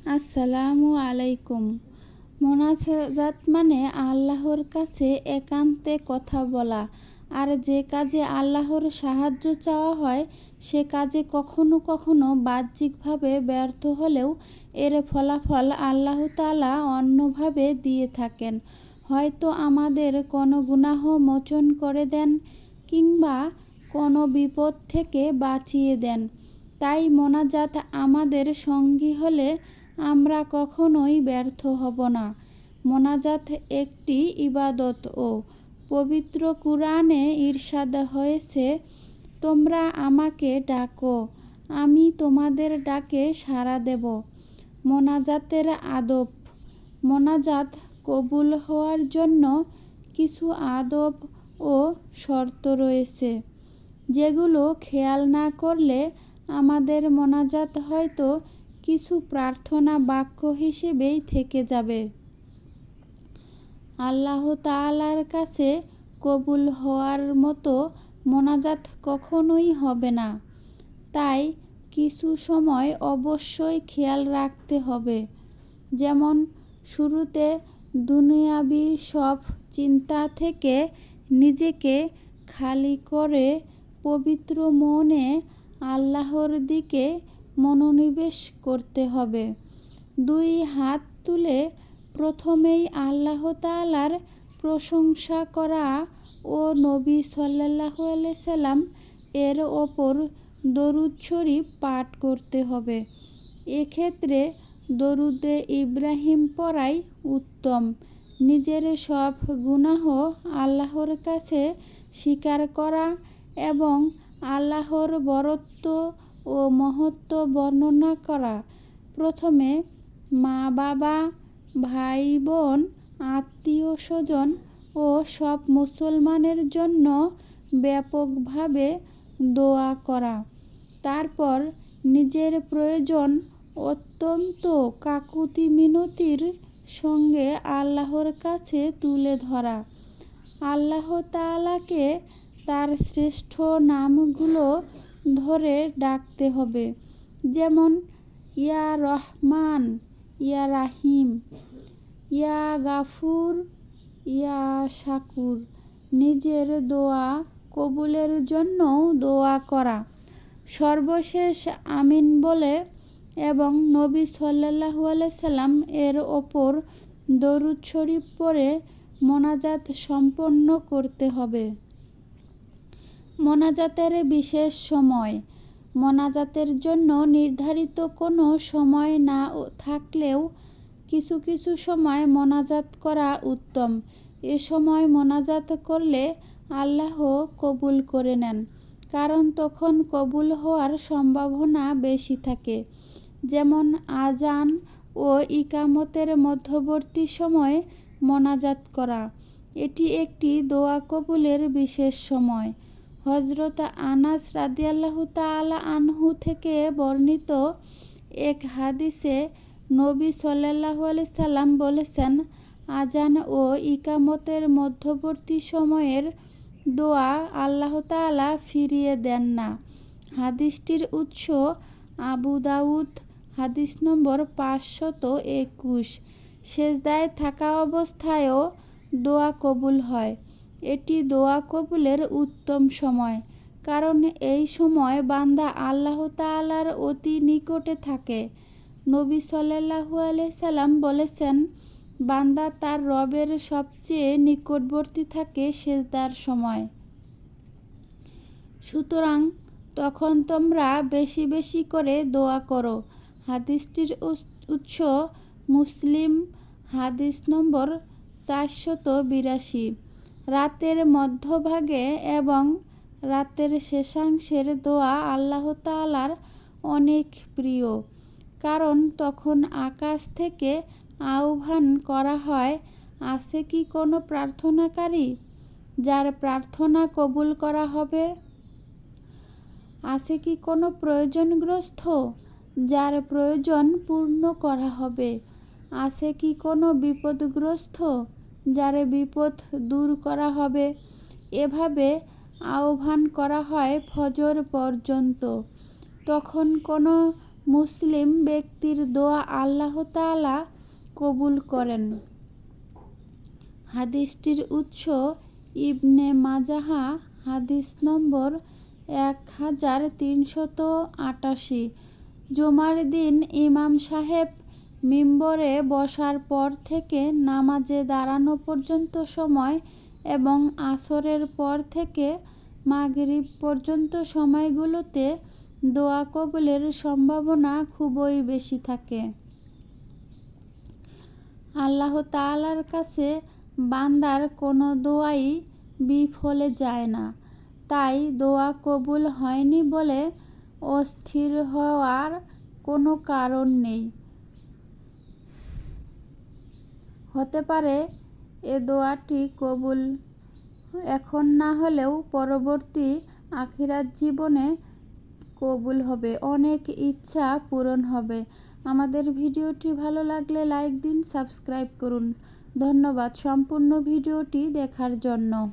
আসসালামু আলাইকুম। মোনাজাত মানে আল্লাহর কাছে একান্তে কথা বলা। আর যে কাজে আল্লাহর সাহায্য চাওয়া হয় সে কাজে কখনো কখনো বাহ্যিকভাবে ব্যর্থ হলেও এর ফলাফল আল্লাহ তাআলা অন্যভাবে দিয়ে থাকেন। হয়তো আমাদের কোনো গুনাহ মোচন করে দেন কিংবা কোনো বিপদ থেকে বাঁচিয়ে দেন। তাই মোনাজাত আমাদের সঙ্গী হলে আমরা কখনোই ব্যর্থ হব না। মোনাজাত একটি ইবাদত ও পবিত্র কুরআনে ইরশাদ হয়েছে, তোমরা আমাকে ডাকো, আমি তোমাদের ডাকে সাড়া দেব। মোনাজাতের আদব। মোনাজাত কবুল হওয়ার জন্য কিছু আদব ও শর্ত রয়েছে, যেগুলো খেয়াল না করলে আমাদের মোনাজাত হয়তো কিছু প্রার্থনা বাক্য হিসেবেই থেকে যাবে। আল্লাহ তাআলার কাছে কবুল হওয়ার মতো মোনাজাত কখনোই হবে না। তাই কিছু সময় অবশ্যই খেয়াল রাখতে হবে। যেমন শুরুতে দুনিয়াবি সব চিন্তা থেকে নিজেকে খালি করে পবিত্র মনে আল্লাহর দিকে মনোনিবেশ করতে হবে। 2 হাত তুলে প্রথমেই আল্লাহ তাআলার প্রশংসা করা ও নবী সাল্লাল্লাহু আলাইহি সাল্লাম এর ওপর দরুদ শরীফ পাঠ করতে হবে। এক্ষেত্রে দরুদে ইব্রাহিম পড়াই উত্তম। নিজের সব গুনাহ আল্লাহর কাছে স্বীকার করা এবং আল্লাহর বরত্ব ও মহত্ব বর্ণনা করা। প্রথমে মা বাবা, ভাই বোন, আত্মীয় স্বজন ও সব মুসলমানের জন্য ব্যাপকভাবে দোয়া করা। তারপর নিজের প্রয়োজন অত্যন্ত কাকুতি মিনতির সঙ্গে আল্লাহর কাছে তুলে ধরা। আল্লাহ তাআলাকে তার শ্রেষ্ঠ নামগুলো ধরে ডাকতে হবে, যেমন ইয়া রহমান, ইয়া রাহিম, ইয়া গাফুর, ইয়া শাকুর। নিজের দোয়া কবুলের জন্যও দোয়া করা। সর্বশেষ আমিন বলে এবং নবী সাল্লাল্লাহু আলাইহি সাল্লাম এর ওপর দরুদ শরীফ পড়ে মোনাজাত সম্পন্ন করতে হবে। মোনাজাতের বিশেষ সময়। মোনাজাতের জন্য নির্ধারিত কোনো সময় না থাকলেও কিছু কিছু সময় মোনাজাত করা উত্তম। এ সময় মোনাজাত করলে আল্লাহ কবুল করে নেন, কারণ তখন কবুল হওয়ার সম্ভাবনা বেশি থাকে। যেমন আজান ও ইকামতের মধ্যবর্তী সময়ে মোনাজাত করা। এটি একটি দোয়া কবুলের বিশেষ সময়। হযরত আনাস রাদিয়াল্লাহু তাআলা আনহু থেকে বর্ণিত এক হাদিসে নবী সাল্লাল্লাহু আলাইহি সাল্লাম বলেছেন, আজান ও ইকামতের মধ্যবর্তী সময়ের দোয়া আল্লাহ তাআলা ফিরিয়ে দেন না। হাদিসটির উৎস আবু দাউদ, হাদিস নম্বর 521। সেজদায় থাকা অবস্থায়ও দোয়া কবুল হয়। এটি দোয়া কবুলের উত্তম সময়, কারণ এই সময় বান্দা আল্লাহ তাআলার অতি নিকটে থাকে। নবী সাল্লাল্লাহু আলাইহি সাল্লাম বলেছেন, বান্দা তার রবের সবচেয়ে নিকটবর্তী থাকে সেজদার সময়। সুতরাং তখন তোমরা বেশি বেশি করে দোয়া করো। হাদিসটির উৎস মুসলিম, হাদিস নম্বর 482। রাতের মধ্যভাগে এবং রাতের শেষাংশের দোয়া আল্লাহ তাআলার অনেক প্রিয়, কারণ তখন আকাশ থেকে আহ্বান করা হয়, আছে কি কোনো প্রার্থনাকারী যার প্রার্থনা কবুল করা হবে? আছে কি কোনো প্রয়োজনগ্রস্ত যার প্রয়োজন পূর্ণ করা হবে? আছে কি কোনো বিপদগ্রস্ত যার বিপদ দূর করা হবে? এভাবে আহ্বান করা হয় ফজর পর্যন্ত। তখন কোনো মুসলিম ব্যক্তির দোয়া আল্লাহ তাআলা কবুল করেন। হাদিসটির উৎস ইবনে মাজাহ, হাদিস নম্বর 1388। জুমার দিন ইমাম সাহেব মিম্বরে বসার পর থেকে নামাজে দাঁড়ানো পর্যন্ত সময় এবং আসরের পর থেকে মাগরিব পর্যন্ত সময়গুলোতে দোয়া কবুলের সম্ভাবনা খুবই বেশি থাকে। আল্লাহ তাআলার কাছে বান্দার কোনো দোয়াই বিফলে যায় না। তাই দোয়া কবুল হয়নি বলে অস্থির হওয়ার কোনো কারণ নেই। হতে পারে এ দোয়াটি কবুল এখন না হলেও পরবর্তী আখিরাত জীবনে কবুল হবে, অনেক ইচ্ছা পূরণ হবে। আমাদের ভিডিওটি ভালো লাগলে লাইক দিন, সাবস্ক্রাইব করুন। ধন্যবাদ সম্পূর্ণ ভিডিওটি দেখার জন্য।